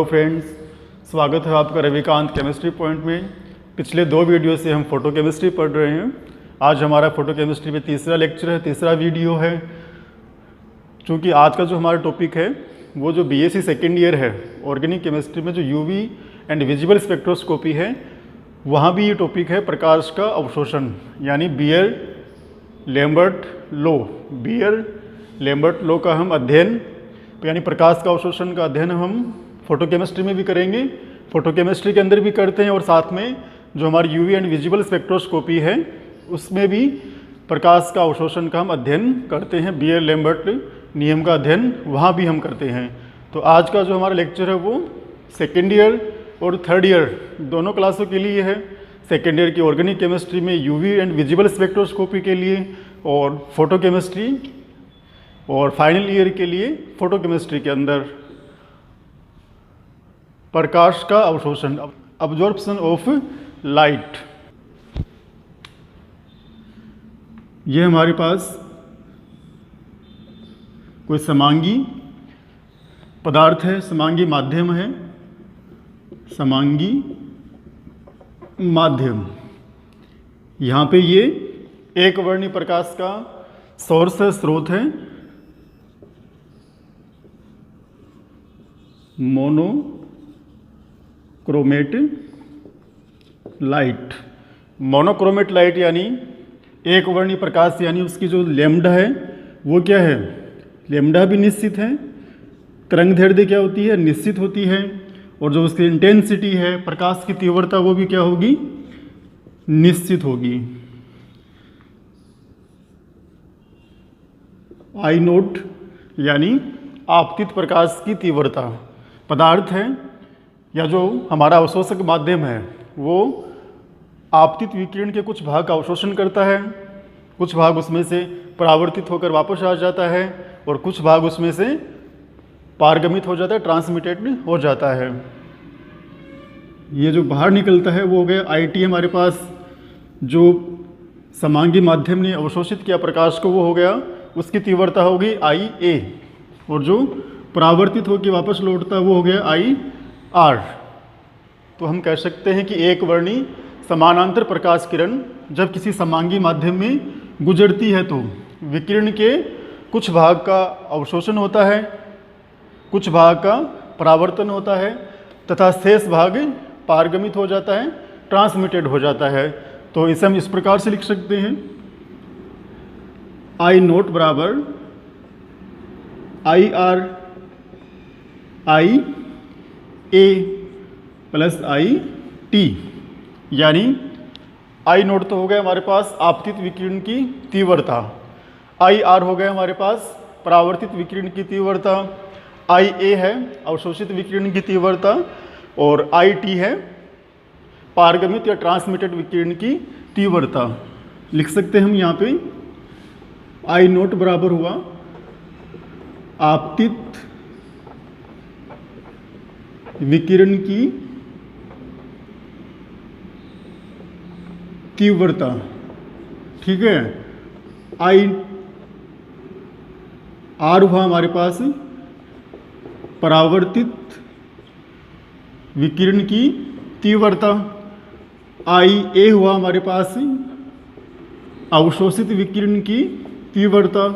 Hello friends, स्वागत है आपका रविकांत केमिस्ट्री पॉइंट में। पिछले 2 वीडियो से हम फोटो केमिस्ट्री पढ़ रहे हैं। आज हमारा फोटो केमिस्ट्री में तीसरा लेक्चर है, तीसरा वीडियो है। चूँकि आज का जो हमारा टॉपिक है वो जो बीएससी सेकेंड ईयर है ऑर्गेनिक केमिस्ट्री में जो यूवी एंड विजिबल स्पेक्ट्रोस्कोपी है, वहाँ भी ये टॉपिक है प्रकाश का अवशोषण, यानी बीयर-लैम्बर्ट लॉ। बीयर-लैम्बर्ट लॉ का हम अध्ययन, यानी प्रकाश का अवशोषण का अध्ययन हम फोटो केमिस्ट्री में भी करेंगे, फोटो केमिस्ट्री के अंदर भी करते हैं, और साथ में जो हमारी यूवी एंड विजिबल स्पेक्ट्रोस्कोपी है उसमें भी प्रकाश का अवशोषण का हम अध्ययन करते हैं। बीयर-लैम्बर्ट नियम का अध्ययन वहाँ भी हम करते हैं। तो आज का जो हमारा लेक्चर है वो सेकेंड ईयर और थर्ड ईयर दोनों क्लासों के लिए है। सेकेंड ईयर की ऑर्गेनिक केमिस्ट्री में यूवी एंड विजिबल स्पेक्ट्रोस्कोपी के लिए, और फोटो केमिस्ट्री और फाइनल ईयर के लिए फोटो केमिस्ट्री के अंदर प्रकाश का अवशोषण, अब्जॉर्प्शन ऑफ लाइट। ये हमारे पास कोई समांगी पदार्थ है, समांगी माध्यम है, समांगी माध्यम। यहाँ पे ये एक वर्णी प्रकाश का सोर्स है, स्रोत है, मोनोक्रोमेट लाइट। मोनोक्रोमेट लाइट यानी एक वर्णी प्रकाश, यानी उसकी जो लैम्डा है वो क्या है, लैम्डा भी निश्चित है, तरंगदैर्घ्य क्या होती है, निश्चित होती है, और जो उसकी इंटेंसिटी है, प्रकाश की तीव्रता, वो भी क्या होगी, निश्चित होगी। आई नोट यानी आपतित प्रकाश की तीव्रता। पदार्थ है या जो हमारा अवशोषक माध्यम है वो आपतित विकिरण के कुछ भाग का अवशोषण करता है, कुछ भाग उसमें से परावर्तित होकर वापस आ जाता है, और कुछ भाग उसमें से पारगमित हो जाता है, ट्रांसमिटेड हो जाता है। ये जो बाहर निकलता है वो हो गया आईटी। हमारे पास जो समांगी माध्यम ने अवशोषित किया प्रकाश को वो हो गया, उसकी तीव्रता होगी आई ए, और जो परावर्तित होकर वापस लौटता है वो हो गया आई आर। तो हम कह सकते हैं कि एक वर्णी समानांतर प्रकाश किरण जब किसी समांगी माध्यम में गुजरती है तो विकिरण के कुछ भाग का अवशोषण होता है, कुछ भाग का परावर्तन होता है, तथा शेष भाग पारगमित हो जाता है, ट्रांसमिटेड हो जाता है। तो इसे हम इस प्रकार से लिख सकते हैं, आई नोट बराबर I R I A plus I T. यानी आई नोट तो हो गया हमारे पास आपतित विकिरण की तीव्रता, आई आर हो गया हमारे पास परावर्तित विकिरण की तीव्रता, आई ए है अवशोषित विकिरण की तीव्रता, और आई टी है पारगमित या ट्रांसमिटेड विकिरण की तीव्रता। लिख सकते हैं हम यहाँ पे आई नोट बराबर हुआ आपतित विकिरण की तीव्रता। ठीक है, आई आर हुआ हमारे पास परावर्तित विकिरण की तीव्रता, आई ए हुआ हमारे पास अवशोषित विकिरण की तीव्रता,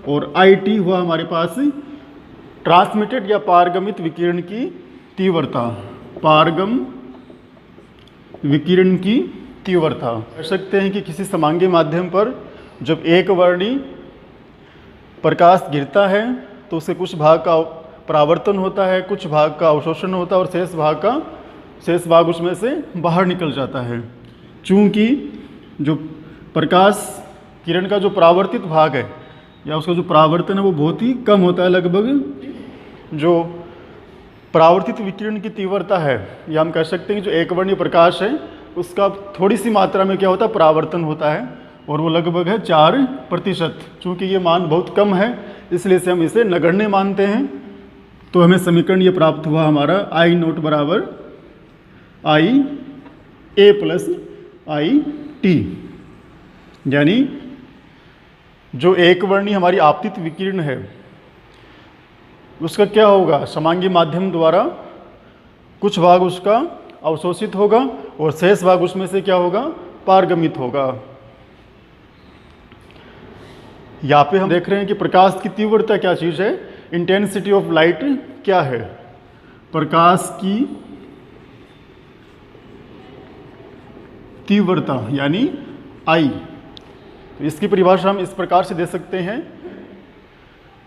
और आई टी हुआ हमारे पास ट्रांसमिटेड या पारगमित विकिरण की तीव्रता, पारगम विकिरण की तीव्रता। कह सकते हैं कि किसी समांगी माध्यम पर जब एक वर्णी प्रकाश गिरता है तो उससे कुछ भाग का परावर्तन होता है, कुछ भाग का अवशोषण होता है, और शेष भाग उसमें से बाहर निकल जाता है। चूँकि जो प्रकाश किरण का जो परावर्तित भाग है या उसका जो परावर्तन है वो बहुत ही कम होता है, लगभग जो परावर्तित विकिरण की तीव्रता है, या हम कह सकते हैं कि जो एक वर्णीय प्रकाश है उसका थोड़ी सी मात्रा में क्या होता है, परावर्तन होता है, और वो लगभग है 4%। चूँकि ये मान बहुत कम है इसलिए से हम इसे नगण्य मानते हैं। तो हमें समीकरण ये प्राप्त हुआ हमारा आई नोट बराबर आई ए प्लस आई टी। यानी जो एक वर्णी हमारी आपतित विकिरण है उसका क्या होगा, समांगी माध्यम द्वारा कुछ भाग उसका अवशोषित होगा और शेष भाग उसमें से क्या होगा, पारगमित होगा। यहाँ पे हम देख रहे हैं कि प्रकाश की तीव्रता क्या चीज़ है, इंटेंसिटी ऑफ लाइट क्या है, प्रकाश की तीव्रता यानी I। तो इसकी परिभाषा हम इस प्रकार से दे सकते हैं,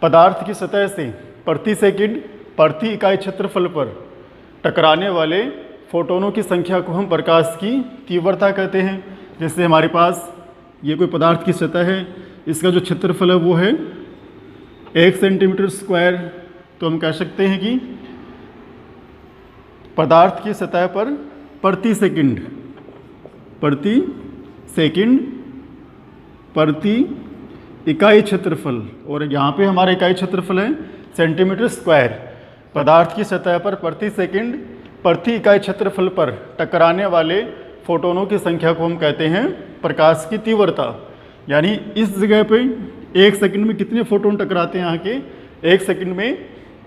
पदार्थ की सतह से प्रति सेकंड प्रति इकाई क्षेत्रफल पर टकराने वाले फोटोनों की संख्या को हम प्रकाश की तीव्रता कहते हैं। जैसे हमारे पास ये कोई पदार्थ की सतह है, इसका जो क्षेत्रफल है वो है 1 सेंटीमीटर स्क्वायर, तो हम कह सकते हैं कि पदार्थ की सतह पर प्रति सेकंड प्रति इकाई क्षेत्रफल, और यहाँ पे हमारा इकाई क्षेत्रफल है सेंटीमीटर स्क्वायर। पदार्थ की सतह पर प्रति सेकंड प्रति इकाई क्षेत्रफल पर टकराने वाले फोटोनों की संख्या को हम कहते हैं प्रकाश की तीव्रता। यानी इस जगह पे 1 सेकंड में कितने फोटोन टकराते हैं आके, 1 सेकंड में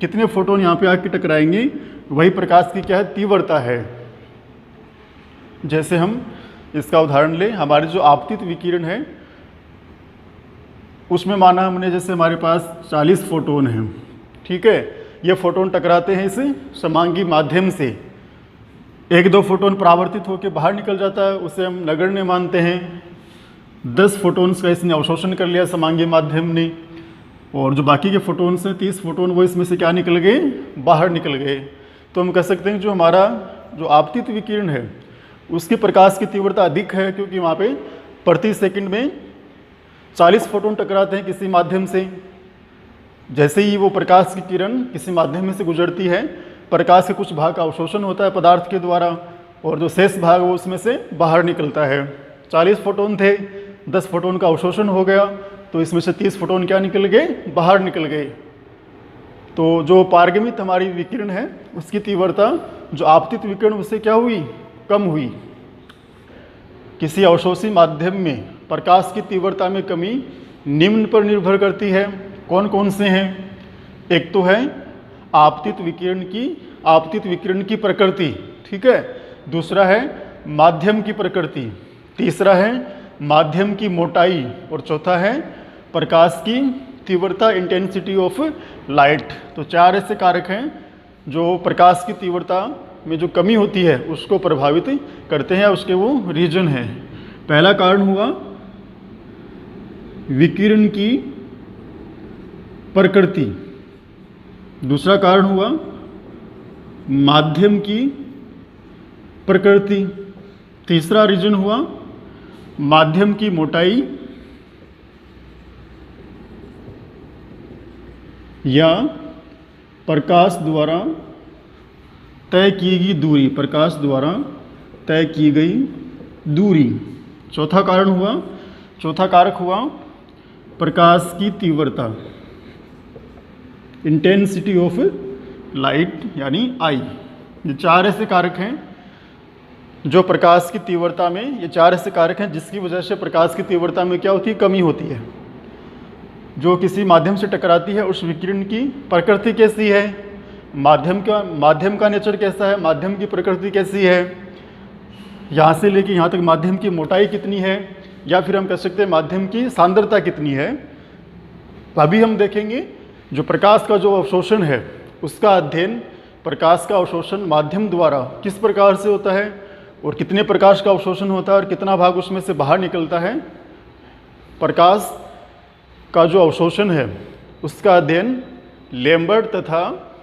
कितने फोटोन यहाँ पे आके टकराएंगे, वही प्रकाश की क्या है, तीव्रता है। जैसे हम इसका उदाहरण लें, हमारे जो आपतित विकिरण है उसमें माना हमने जैसे हमारे पास 40 फोटोन हैं, ठीक है। ये फोटोन टकराते हैं इस समांगी माध्यम से, 1-2 फोटोन परावर्तित होकर बाहर निकल जाता है, उसे हम नगण्य मानते हैं। 10 फोटोन्स का इसने अवशोषण कर लिया समांगी माध्यम ने, और जो बाकी के फोटोन्स हैं 30 फोटोन, वो इसमें से क्या निकल गए, बाहर निकल गए। तो हम कह सकते हैं जो हमारा जो आपतित विकिरण है उसकी प्रकाश की तीव्रता अधिक है, क्योंकि वहाँ पे प्रति सेकंड में 40 फोटोन टकराते हैं किसी माध्यम से। जैसे ही वो प्रकाश की किरण किसी माध्यम में से गुजरती है, प्रकाश के कुछ भाग का अवशोषण होता है पदार्थ के द्वारा, और जो शेष भाग वो उसमें से बाहर निकलता है। 40 फोटोन थे, 10 फोटोन का अवशोषण हो गया, तो इसमें से 30 फोटोन क्या निकल गए, बाहर निकल गए। तो जो पारगमित हमारी विकिरण है उसकी तीव्रता जो आपतित विकिरण उससे क्या हुई, कम हुई। किसी अवशोषी माध्यम में प्रकाश की तीव्रता में कमी निम्न पर निर्भर करती है। कौन कौन से हैं, एक तो है आपतित विकिरण की प्रकृति, ठीक है। दूसरा है माध्यम की प्रकृति, तीसरा है माध्यम की मोटाई, और चौथा है प्रकाश की तीव्रता, इंटेंसिटी ऑफ लाइट। तो 4 ऐसे कारक हैं जो प्रकाश की तीव्रता में जो कमी होती है उसको प्रभावित करते हैं, उसके वो रीजन है। पहला कारण हुआ विकिरण की प्रकृति, दूसरा कारण हुआ माध्यम की प्रकृति, तीसरा रीजन हुआ माध्यम की मोटाई या प्रकाश द्वारा तय की गई दूरी, प्रकाश द्वारा तय की गई दूरी। चौथा कारक हुआ प्रकाश की तीव्रता, इंटेंसिटी ऑफ लाइट यानी आई। ये 4 ऐसे कारक हैं जो प्रकाश की तीव्रता में, ये 4 ऐसे कारक हैं जिसकी वजह से प्रकाश की तीव्रता में क्या होती है, कमी होती है। जो किसी माध्यम से टकराती है उस विकिरण की प्रकृति कैसी है, माध्यम का नेचर कैसा है, माध्यम की प्रकृति कैसी है, यहाँ से लेके यहाँ तक माध्यम की मोटाई कितनी है, या फिर हम कह सकते हैं माध्यम की सांद्रता कितनी है। अभी हम देखेंगे जो प्रकाश का जो अवशोषण है उसका अध्ययन, प्रकाश का अवशोषण माध्यम द्वारा किस प्रकार से होता है और कितने प्रकाश का अवशोषण होता है और कितना भाग उसमें से बाहर निकलता है। प्रकाश का जो अवशोषण है उसका अध्ययन लैम्बर्ट तथा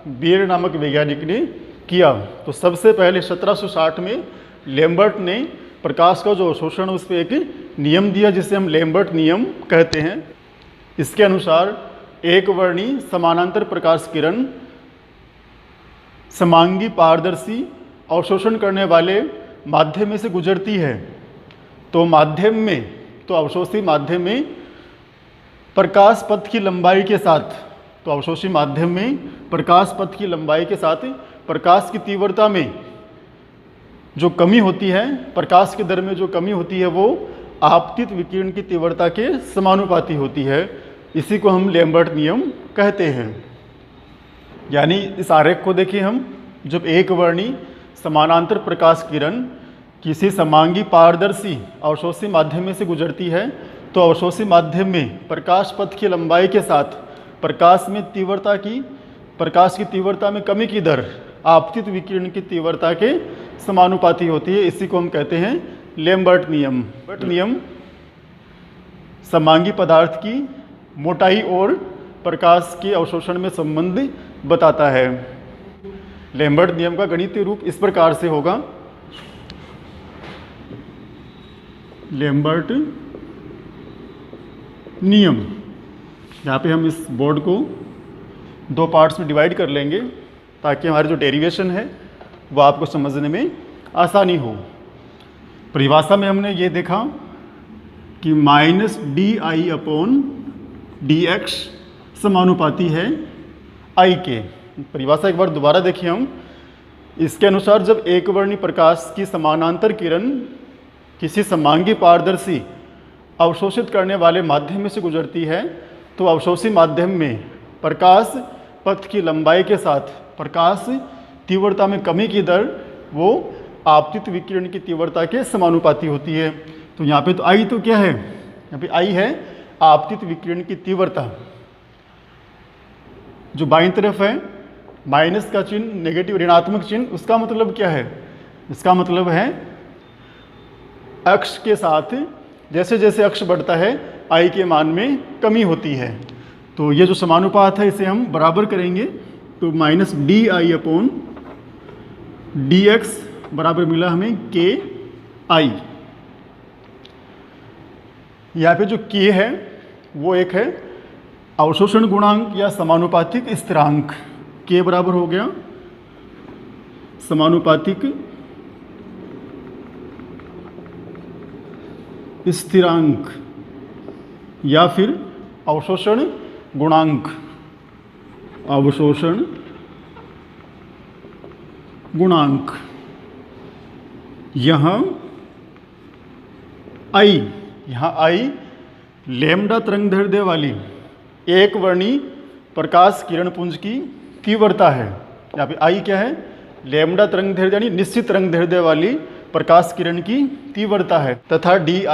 बियर नामक वैज्ञानिक ने किया। तो सबसे पहले 1760 में लैम्बर्ट ने प्रकाश का जो अवशोषण उस पर एक नियम दिया जिसे हम लैम्बर्ट नियम कहते हैं। इसके अनुसार एक वर्णी समानांतर प्रकाश किरण समांगी पारदर्शी अवशोषण करने वाले माध्यम में से गुजरती है, तो अवशोषी माध्यम में प्रकाश पथ की लंबाई के साथ, तो अवशोषी माध्यम में प्रकाश पथ की लंबाई के साथ प्रकाश की तीव्रता में जो कमी होती है, प्रकाश की दर में जो कमी होती है वो आपतित विकिरण की तीव्रता के समानुपाती होती है। इसी को हम लैम्बर्ट नियम कहते हैं। यानी इस आरेख को देखिए हम, जब एक वर्णी समानांतर प्रकाश किरण किसी समांगी पारदर्शी अवशोषी माध्यम में से गुजरती है तो अवशोषी माध्यम में प्रकाश पथ की लंबाई के साथ प्रकाश की तीव्रता में कमी की दर आपतित विकिरण की तीव्रता के समानुपाती होती है। इसी को हम कहते हैं लैम्बर्ट नियम। लैम्बर्ट नियम समांगी पदार्थ की मोटाई और प्रकाश के अवशोषण में संबंध बताता है। लैम्बर्ट नियम का गणितीय रूप इस प्रकार से होगा। लैम्बर्ट नियम, यहाँ पे हम इस बोर्ड को दो पार्ट्स में डिवाइड कर लेंगे ताकि हमारी जो डेरिवेशन है वो आपको समझने में आसानी हो। परिभाषा में हमने ये देखा कि -di/dx समानुपाती है I के। परिभाषा एक बार दोबारा देखिए हम। इसके अनुसार जब एक वर्णी प्रकाश की समानांतर किरण किसी समांगी पारदर्शी अवशोषित करने वाले माध्यम में से गुजरती है तो अवशोषी माध्यम में प्रकाश पथ की लंबाई के साथ प्रकाश तीव्रता में कमी की दर वो आपतित विकिरण की तीव्रता के समानुपाती होती है। तो यहाँ पे तो I तो क्या है, यहाँ पे I है आपतित विकिरण की तीव्रता। जो बाईं तरफ है माइनस का चिन्ह, नेगेटिव ऋणात्मक चिन्ह, उसका मतलब क्या है? इसका मतलब है अक्ष के साथ जैसे जैसे अक्ष बढ़ता है I के मान में कमी होती है। तो ये जो समानुपात है इसे हम बराबर करेंगे तो -di/dx बराबर मिला हमें KI। यहाँ पे जो K है वो एक है अवशोषण गुणांक या समानुपातिक स्थिरांक। K बराबर हो गया समानुपातिक स्थिरांक या फिर अवशोषण गुणांक। अवशोषण गुणांक यहाँ I लैम्ब्डा तरंगदैर्ध्य वाली एक वर्णी प्रकाश किरण पुंज की तीव्रता है। यहाँ पे I क्या है? लैम्ब्डा तरंगदैर्ध्य यानी निश्चित तरंगदैर्ध्य वाली प्रकाश किरण की तीव्रता है। तथा di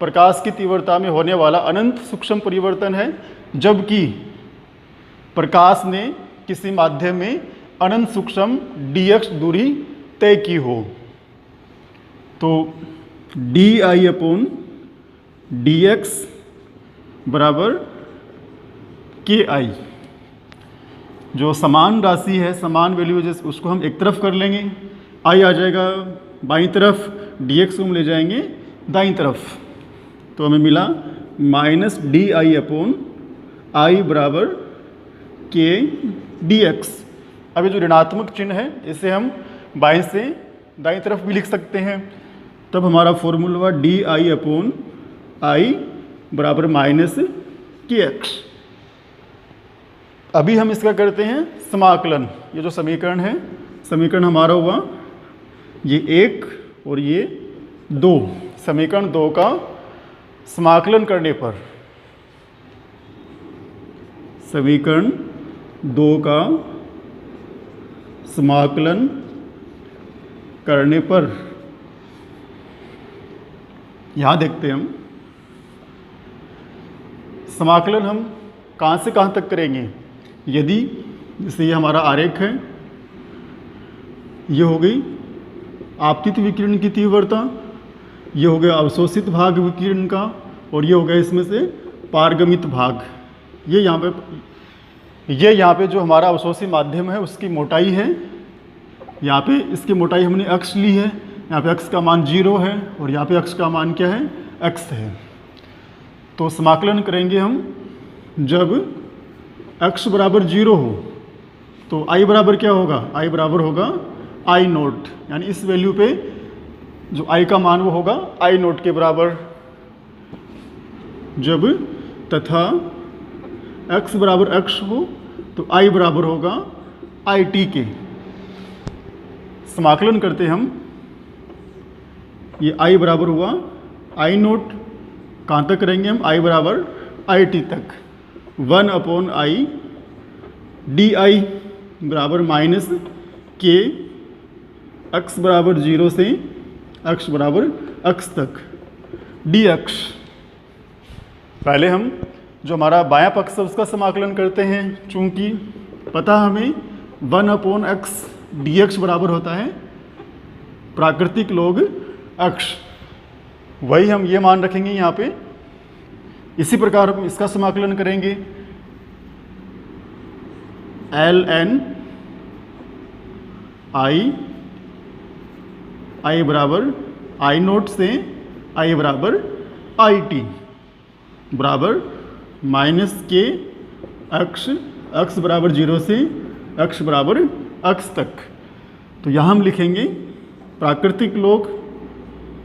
प्रकाश की तीव्रता में होने वाला अनंत सूक्ष्म परिवर्तन है, जबकि प्रकाश ने किसी माध्यम में अनंत सूक्ष्म dx दूरी तय की हो। तो di/dx बराबर KI। जो समान राशि है, समान वैल्यू है, उसको हम एक तरफ कर लेंगे, I आ जाएगा बाईं तरफ, dx को हम ले जाएंगे दाईं तरफ। तो हमें मिला -di/I बराबर KdX। अब ये जो ऋणात्मक चिन्ह है इसे हम बाएं से दाईं तरफ भी लिख सकते हैं। तब हमारा फॉर्मूला हुआ di/I बराबर -KX। अभी हम इसका करते हैं समाकलन। ये जो समीकरण है, समीकरण हमारा हुआ ये 1 और ये 2। समीकरण 2 का समाकलन करने पर, समीकरण 2 का समाकलन करने पर यहाँ देखते हैं हम समाकलन हम कहाँ से कहाँ तक करेंगे। यदि जैसे ये हमारा आरेख है, ये हो गई आपतित विकिरण की तीव्रता, ये हो गया अवशोषित भाग विकिरण का, और ये हो गया इसमें से पारगमित भाग। ये यहाँ पे जो हमारा अवशोषी माध्यम है उसकी मोटाई है। यहाँ पे इसकी मोटाई हमने x ली है। यहाँ पे x का मान 0 है और यहाँ पे x का मान क्या है? x है। तो समाकलन करेंगे हम जब x बराबर 0 हो तो I बराबर क्या होगा? I बराबर होगा I0, यानी इस वैल्यू पे जो I का मान वो होगा I0 के बराबर। जब तथा x बराबर x हो तो I बराबर होगा IT के। समाकलन करते हम, ये I बराबर हुआ I0, कहाँ तक करेंगे हम? I बराबर IT तक। 1/I di बराबर -KI x बराबर 0 से x बराबर x तक डी अक्ष। पहले हम जो हमारा बायां पक्ष है उसका समाकलन करते हैं। चूंकि पता हमें 1/x dx बराबर होता है प्राकृतिक log अक्ष, वही हम ये मान रखेंगे यहाँ पे। इसी प्रकार हम इसका समाकलन करेंगे ln i बराबर आई नोट से i बराबर आई टी बराबर माइनस के x बराबर 0 से x बराबर x तक। तो यहाँ हम लिखेंगे प्राकृतिक log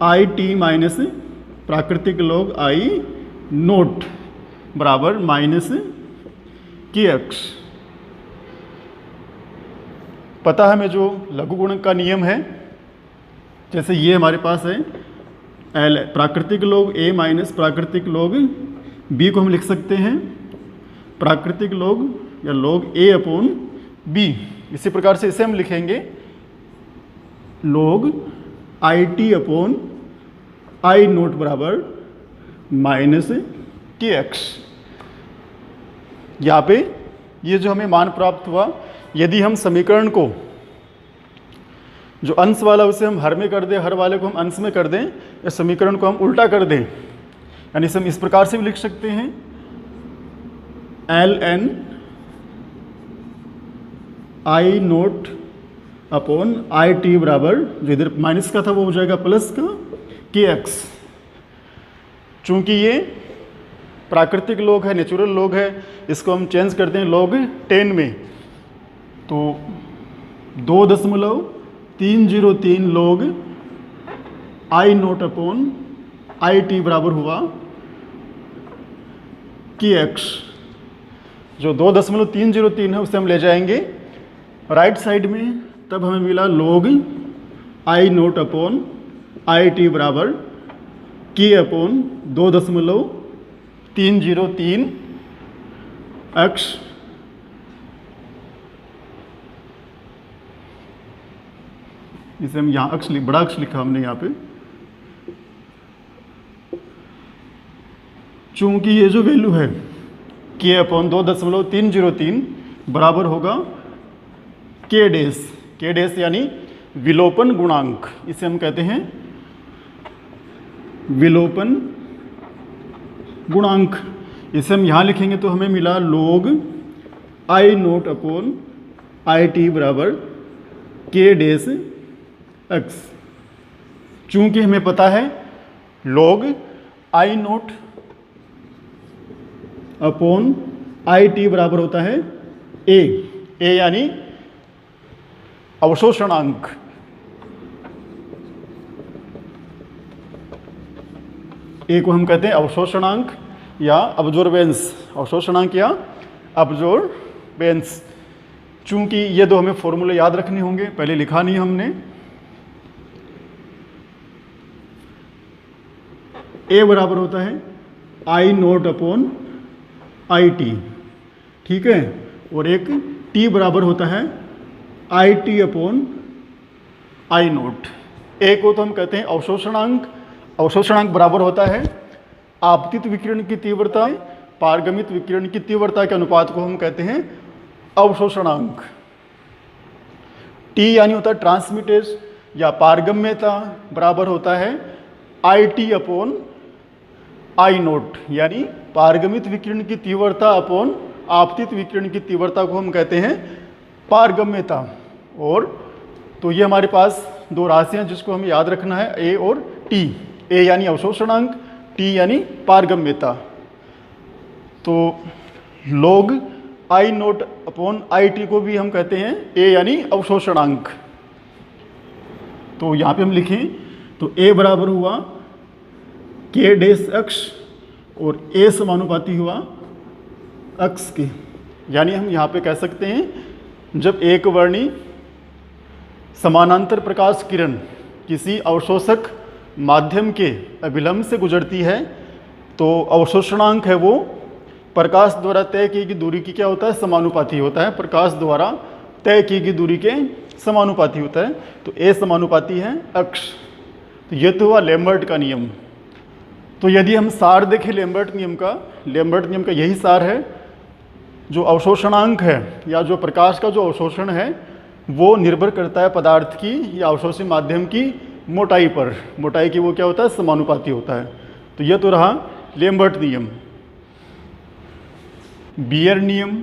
आई टी माइनस प्राकृतिक log आई नोट बराबर माइनस के x। पता है हमें जो लघुगुणक का नियम है, जैसे ये हमारे पास है एल प्राकृतिक log a माइनस प्राकृतिक log b को हम लिख सकते हैं प्राकृतिक log या log a अपॉन b। इसी प्रकार से इसे हम लिखेंगे log I T upon I note बराबर माइनस के एक्स। यहाँ पे ये जो हमें मान प्राप्त हुआ, यदि हम समीकरण को जो अंश वाला उसे हम हर में कर दें, हर वाले को हम अंश में कर दें, या समीकरण को हम उल्टा कर दें, यानी हम इस प्रकार से भी लिख सकते हैं ln I naught upon I T बराबर, जो इधर माइनस का था वो हो जाएगा प्लस का के एक्स। चूंकि ये प्राकृतिक log है, नेचुरल log है, इसको हम चेंज करते हैं log 10 में, तो 2.303 log I naught upon I T बराबर हुआ के एक्स। जो 2.303 है उसे हम ले जाएंगे राइट साइड में, तब हमें मिला log I naught upon I T बराबर के अपॉन 2.303 x। इसे हम यहाँ अक्ष बड़ा अक्ष लिखा हमने यहाँ पे। चूंकि ये जो वैल्यू है के अपॉन 2.303 बराबर होगा के डैश यानी विलोपन गुणांक, इसे हम कहते हैं विलोपन गुणांक। इसे हम यहाँ लिखेंगे तो हमें मिला log I naught upon I T बराबर के डैश एक्स। चूंकि हमें पता है log I naught upon I T बराबर होता है ए यानी अवशोषणांक। ए को हम कहते हैं अवशोषणांक या अब्जॉर्बेंस, अवशोषणांक या अब्जॉर्बेंस। चूंकि ये दो हमें फॉर्मूले याद रखने होंगे, पहले लिखा नहीं हमने। ए बराबर होता है I naught upon I T, ठीक है, और एक टी बराबर होता है I T upon I naught. A को तो हम कहते हैं अवशोषणांक, अवशोषणांक बराबर होता है आपतित विकिरण की तीव्रता पारगमित विकिरण की तीव्रता के अनुपात को हम कहते हैं अवशोषणांक। टी यानी होता है ट्रांसमिटेज या पारगम्यता, बराबर होता है I T upon I note, यानी पारगमित विकिरण की तीव्रता अपॉन आपतित विकिरण की तीव्रता को हम कहते हैं पारगम्यता। और तो ये हमारे पास दो राशियां जिसको हमें याद रखना है, ए और टी। ए यानी अवशोषणांक, टी यानी पारगम्यता। तो log I naught upon I T को भी हम कहते हैं ए यानी अवशोषणांक। तो यहाँ पे हम लिखें तो ए बराबर हुआ के डैश अक्ष और ए समानुपाती हुआ अक्ष के। यानी हम यहाँ पे कह सकते हैं जब एक वर्णी समानांतर प्रकाश किरण किसी अवशोषक माध्यम के अभिलंब से गुजरती है तो अवशोषणांक है वो प्रकाश द्वारा तय की गई दूरी की क्या होता है, समानुपाती होता है। प्रकाश द्वारा तय की गई दूरी के समानुपाती होता है। तो ए समानुपाती है अक्ष। तो ये तो हुआ लैम्बर्ट का नियम। तो यदि हम सार देखें लैम्बर्ट नियम का यही सार है, जो अवशोषणांक है या जो प्रकाश का जो अवशोषण है वो निर्भर करता है पदार्थ की या अवशोषी माध्यम की मोटाई पर। मोटाई की वो क्या होता है, समानुपाती होता है। तो यह तो रहा लैम्बर्ट नियम। बियर नियम,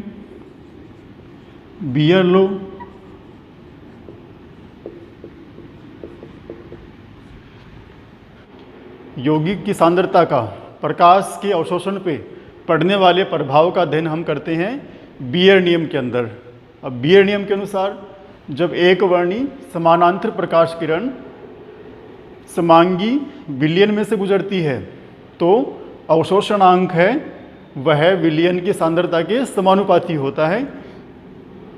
बियर लॉ, यौगिक की सांद्रता का प्रकाश के अवशोषण पे पड़ने वाले प्रभाव का अध्ययन हम करते हैं बियर नियम के अंदर। अब बियर नियम के अनुसार जब एक वर्णी समानांतर प्रकाश किरण समांगी विलयन में से गुजरती है तो अवशोषणांक है वह विलयन की सांद्रता के समानुपाती होता है।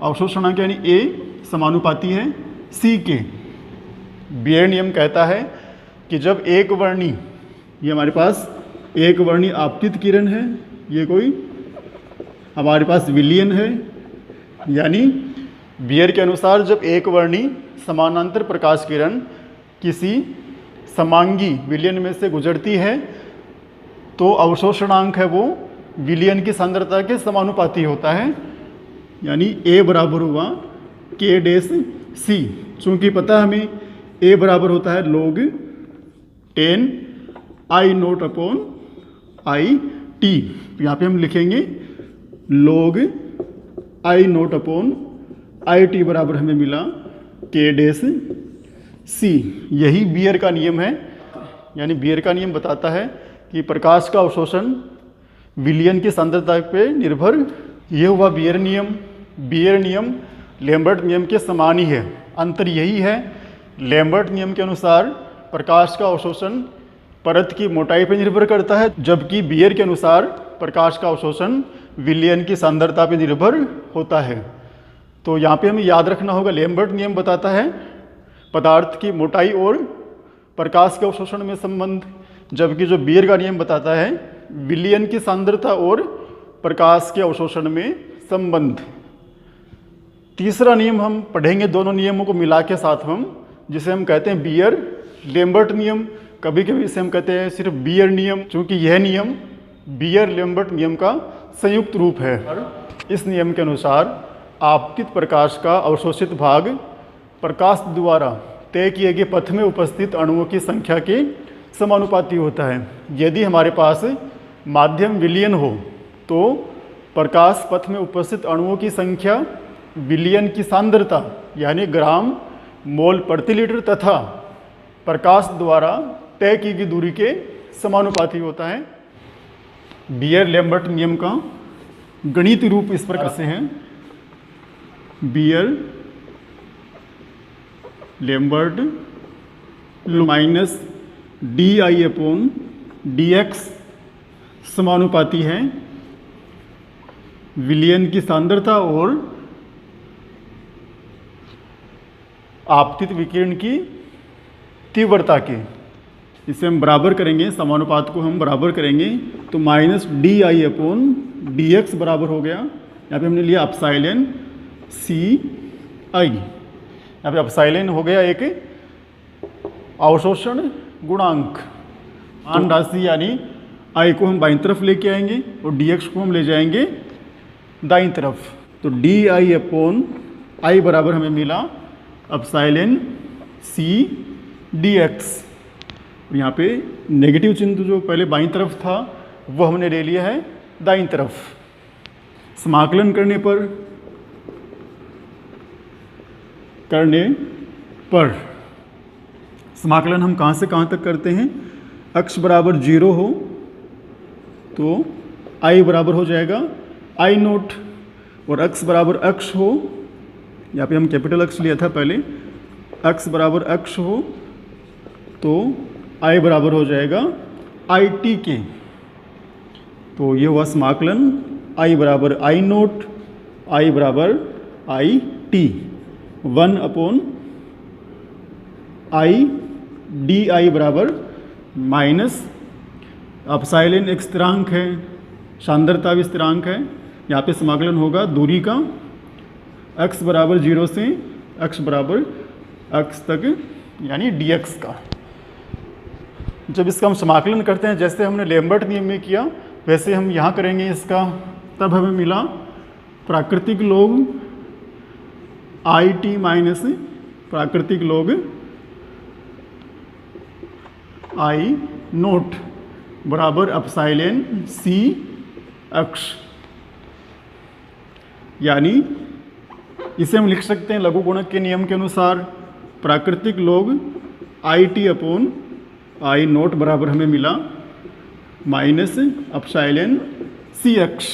अवशोषणांक यानी ए समानुपाती है सी के। बियर नियम कहता है कि जब एक वर्णी, ये हमारे पास एक वर्णी आपतित किरण है, ये कोई हमारे पास विलयन है, यानी बियर के अनुसार जब एक वर्णी समानांतर प्रकाश किरण किसी समांगी विलयन में से गुजरती है तो अवशोषणांक है वो विलयन की सांद्रता के समानुपाती होता है, यानी ए बराबर हुआ के डैश सी। चूँकि पता हमें ए बराबर होता है log 10 I naught upon I T. तो यहाँ पे हम लिखेंगे log I naught upon I T बराबर हमें मिला के डैश सी। यही बियर का नियम है। यानी बियर का नियम बताता है कि प्रकाश का अवशोषण विलयन की सांद्रता पे निर्भर। ये हुआ बियर नियम। बियर नियम लैम्बर्ट नियम के समान ही है। अंतर यही है, लैम्बर्ट नियम के अनुसार प्रकाश का अवशोषण परत की मोटाई पर निर्भर करता है, जबकि बियर के अनुसार प्रकाश का अवशोषण विलयन की सांद्रता पर निर्भर होता है। तो यहाँ पे हमें याद रखना होगा, लैम्बर्ट नियम बताता है पदार्थ की मोटाई और प्रकाश के अवशोषण में संबंध, जबकि जो बियर का नियम बताता है विलयन की सांद्रता और प्रकाश के अवशोषण में संबंध। तीसरा नियम हम पढ़ेंगे दोनों नियमों को मिला के साथ हम, जिसे हम कहते हैं बियर लैम्बर्ट नियम। कभी कभी इसे हम कहते हैं सिर्फ बियर नियम, क्योंकि यह नियम बियर लैम्बर्ट नियम का संयुक्त रूप है। इस नियम के अनुसार आपतित प्रकाश का अवशोषित भाग प्रकाश द्वारा तय किए गए पथ में उपस्थित अणुओं की संख्या के समानुपाती होता है। यदि हमारे पास माध्यम विलयन हो तो प्रकाश पथ में उपस्थित अणुओं की संख्या विलयन की सांद्रता यानी ग्राम मोल प्रति लीटर तथा प्रकाश द्वारा तय की गई दूरी के समानुपाती होता है। बियर लैम्बर्ट नियम का गणितीय रूप इस प्रकार से है, Beer Lambert minus D I upon D X समानुपाती है विलयन की सांद्रता और आपतित विकिरण की तीव्रता के। इसे हम बराबर करेंगे, समानुपात को हम बराबर करेंगे तो minus D I upon D x बराबर हो गया, यहाँ पे हमने लिया अपसाइलन सी आई। यहाँ पे अपसाइलन हो गया एक अवशोषण गुणांक मान राशि, यानी आई को हम बाईं तरफ लेके आएंगे और डी एक्स को हम ले जाएंगे दाईं तरफ। तो डी आई अपॉन आई बराबर हमें मिला अपसाइलन सी डी एक्स। यहाँ पे नेगेटिव चिन्ह जो पहले बाईं तरफ था वो हमने ले लिया है दाईं तरफ। समाकलन करने पर समाकलन हम कहाँ से कहाँ तक करते हैं, अक्ष बराबर 0 हो तो आई बराबर हो जाएगा आई नोट, और अक्ष बराबर अक्ष हो, यहाँ पे हम कैपिटल अक्ष लिया था पहले, अक्ष बराबर अक्ष हो तो आई बराबर हो जाएगा आई टी के। तो ये हुआ समाकलन आई बराबर आई नोट, आई बराबर I T, 1 upon I D I बराबर माइनस अपसाइलन एक स्थिरांक है, सांद्रता भी स्थिरांक है। यहाँ पे समाकलन होगा दूरी का, x बराबर 0 से x बराबर x तक यानी dx का। जब इसका हम समाकलन करते हैं जैसे हमने लैम्बर्ट नियम में किया वैसे हम यहाँ करेंगे इसका, तब हमें मिला प्राकृतिक लोग IT माइनस प्राकृतिक लोग I नोट बराबर एप्सिलॉन C x, यानी इसे हम लिख सकते हैं लघु गुणक के नियम के अनुसार प्राकृतिक लोग IT अपॉन I नोट बराबर हमें मिला माइनस एप्सिलॉन C x।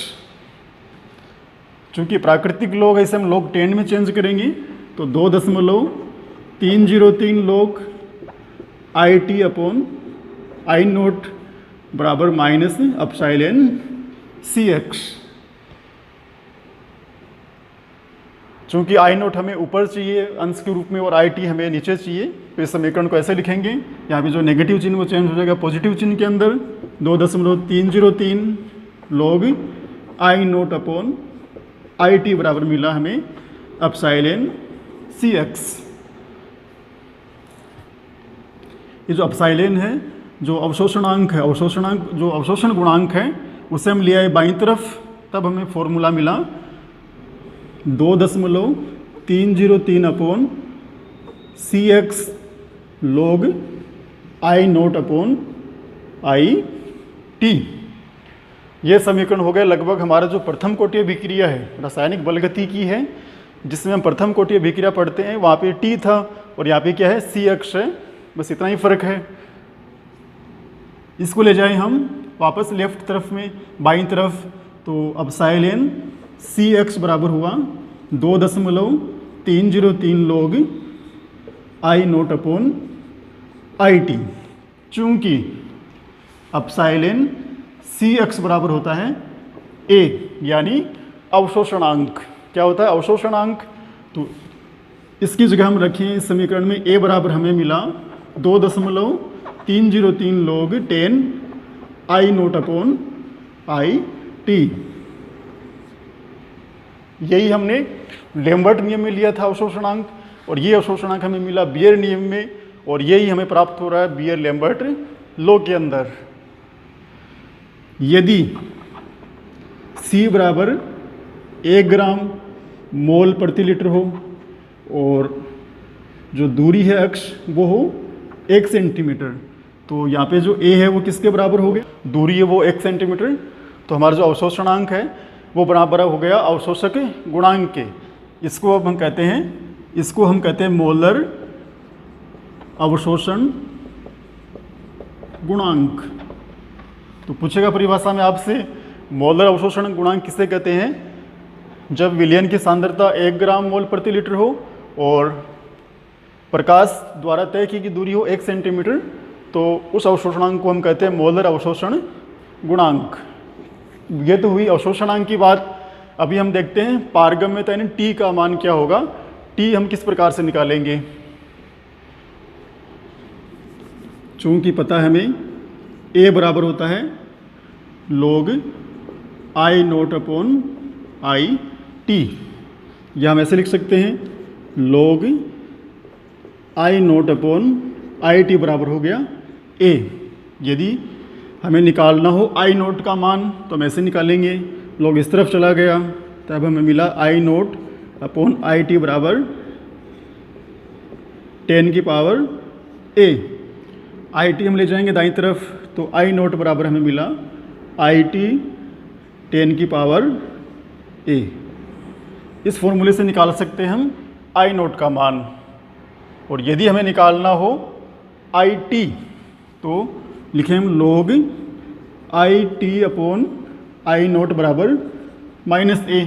चूँकि प्राकृतिक लोग इसे हम लोग 10 में चेंज करेंगे तो 2.303 लोग IT अपॉन I नोट बराबर माइनस एप्सिलॉन C x। चूँकि I नोट हमें ऊपर चाहिए अंश के रूप में और IT हमें नीचे चाहिए, तो इस समीकरण को ऐसे लिखेंगे, यहाँ पे जो नेगेटिव चिन्ह वो चेंज हो जाएगा पॉजिटिव चिन्ह के अंदर। 2.303 लोग I नोट अपॉन IT बराबर मिला हमें एप्सिलॉन C x। ये जो एप्सिलॉन है जो अवशोषणांक है, जो अवशोषण गुणांक है उसे हम ले आए बाईं तरफ, तब हमें फॉर्मूला मिला 2.303 अपॉन C x लोग I नोट अपॉन IT। यह समीकरण हो गया लगभग हमारा जो प्रथम कोटि अभिक्रिया है, रासायनिक बलगति की है, जिसमें हम प्रथम कोटि अभिक्रिया पढ़ते हैं, वहाँ पे T था और यहाँ पे क्या है C x है, बस इतना ही फर्क है। इसको ले जाएं हम वापस लेफ्ट तरफ में बाईं तरफ, तो एप्सिलॉन C x बराबर हुआ 2.303 लोग I नोट अपॉन IT। चूँकि एप्सिलॉन C x बराबर होता है A यानी अवशोषणांक। क्या होता है अवशोषणांक? तो इसकी जगह हम रखें इस समीकरण में A बराबर हमें मिला 2.303 लोग 10 I नोट अपॉन IT। यही हमने लैम्बर्ट नियम में लिया था अवशोषणांक, और ये अवशोषणांक हमें मिला बियर नियम में, और यही हमें प्राप्त हो रहा है बियर लैम्बर्ट लॉ के अंदर। यदि C बराबर 1 ग्राम मोल प्रति लीटर हो और जो दूरी है x वो हो 1 सेंटीमीटर, तो यहाँ पे जो A है वो किसके बराबर हो गया? दूरी है वो 1 सेंटीमीटर, तो हमारा जो अवशोषणांक है वो बराबर हो गया अवशोषक गुणांक के। इसको अब हम कहते हैं मोलर अवशोषण गुणांक। तो पूछेगा परिभाषा में आपसे मोलर अवशोषण गुणांक किसे कहते हैं? जब विलयन की सांद्रता 1 ग्राम मोल प्रति लीटर हो और प्रकाश द्वारा तय की गई दूरी हो 1 सेंटीमीटर, तो उस अवशोषणांक को हम कहते हैं मोलर अवशोषण गुणांक। ये तो हुई अवशोषणांक की बात। अभी हम देखते हैं पारगम्यता यानी T का मान क्या होगा। T हम किस प्रकार से निकालेंगे? चूंकि पता है हमें A बराबर होता है log I naught upon IT, या हम ऐसे लिख सकते हैं log I naught upon IT बराबर हो गया A। यदि हमें निकालना हो I नोट का मान तो हम ऐसे निकालेंगे, log इस तरफ चला गया, तब हमें मिला I नोट अपॉन IT बराबर 10 की पावर A। IT हम ले जाएंगे दाईं तरफ, तो I नोट बराबर हमें मिला IT 10 की पावर A। इस फॉर्मूले से निकाल सकते हैं हम I नोट का मान। और यदि हमें निकालना हो IT तो लिखें हम log IT upon I note बराबर -A,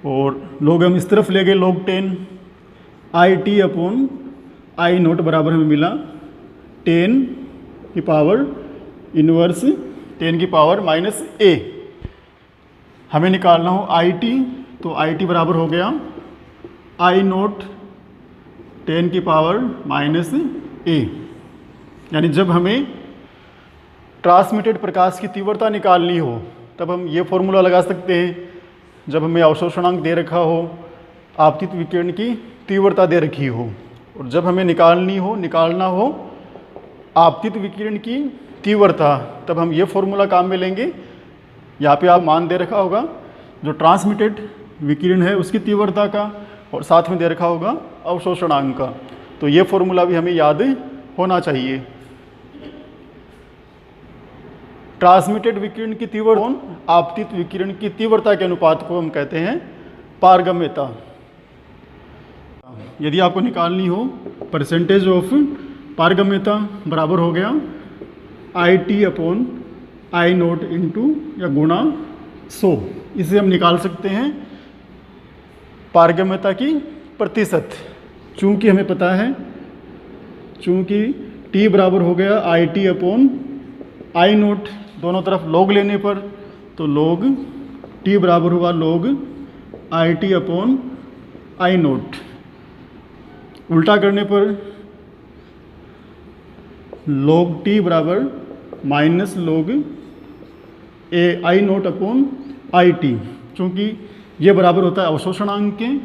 और log हम इस तरफ ले गए log 10, IT upon I note बराबर हमें मिला 10 की पावर इनवर्स 10 की पावर -A। हमें निकालना हो IT, तो IT बराबर हो गया I नोट 10 की पावर -A। यानी जब हमें ट्रांसमिटेड प्रकाश की तीव्रता निकालनी हो तब हम ये फॉर्मूला लगा सकते हैं। जब हमें अवशोषणांक दे रखा हो आपतित विकिरण की तीव्रता दे रखी हो, और जब हमें निकालना हो आपतित विकिरण की तीव्रता, तब हम ये फॉर्मूला काम में लेंगे। यहाँ पे आप मान दे रखा होगा जो ट्रांसमिटेड विकिरण है उसकी तीव्रता का, और साथ में दे रखा होगा अवशोषणांक का। तो ये फॉर्मूला भी हमें याद होना चाहिए। ट्रांसमिटेड विकिरण की तीव्रता आपतित विकिरण की तीव्रता के अनुपात को हम कहते हैं पारगम्यता। यदि आपको निकालनी हो परसेंटेज ऑफ पारगम्यता बराबर हो गया IT/I0 इंटू या गुणा 100। इसे हम निकाल सकते हैं पारगम्यता की प्रतिशत। चूँकि हमें पता है, चूँकि T बराबर हो गया IT/I0, दोनों तरफ log लेने पर, तो log T बराबर हुआ log IT/I0। उल्टा करने पर log T बराबर माइनस log I0/IT। चूँकि ये बराबर होता है अवशोषणांक के,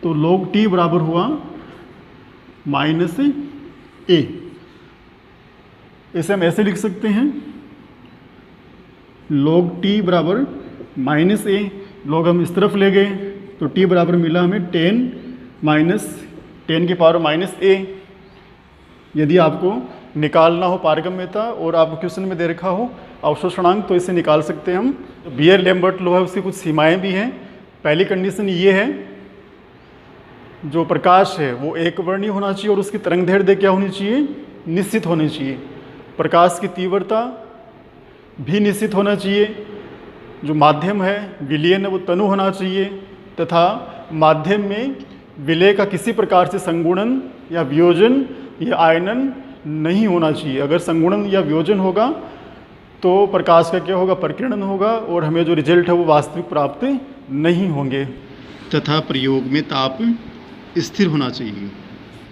तो log T बराबर हुआ -A। इसे हम ऐसे लिख सकते हैं log T बराबर -A। log हम इस तरफ ले गए तो T बराबर मिला हमें 10 की पावर -A। यदि आपको निकालना हो पारगम्यता और आपको क्वेश्चन में दे रखा हो अवशोषणांक, तो इसे निकाल सकते हैं हम। बियर लैम्बर्ट लॉ है, उसकी कुछ सीमाएं भी हैं। पहली कंडीशन ये है, जो प्रकाश है वो एक वर्णीय होना चाहिए और उसकी तरंगदैर्ध्य क्या होनी चाहिए, निश्चित होनी चाहिए। प्रकाश की तीव्रता भी निश्चित होना चाहिए। जो माध्यम है विलयन वो तनु होना चाहिए, तथा माध्यम में विलय का किसी प्रकार से संगुणन या वियोजन या आयनन नहीं होना चाहिए। अगर संगुणन या वियोजन होगा तो प्रकाश का क्या होगा, प्रकीर्णन होगा, और हमें जो रिजल्ट है वो वास्तविक प्राप्त नहीं होंगे। तथा प्रयोग में ताप स्थिर होना चाहिए।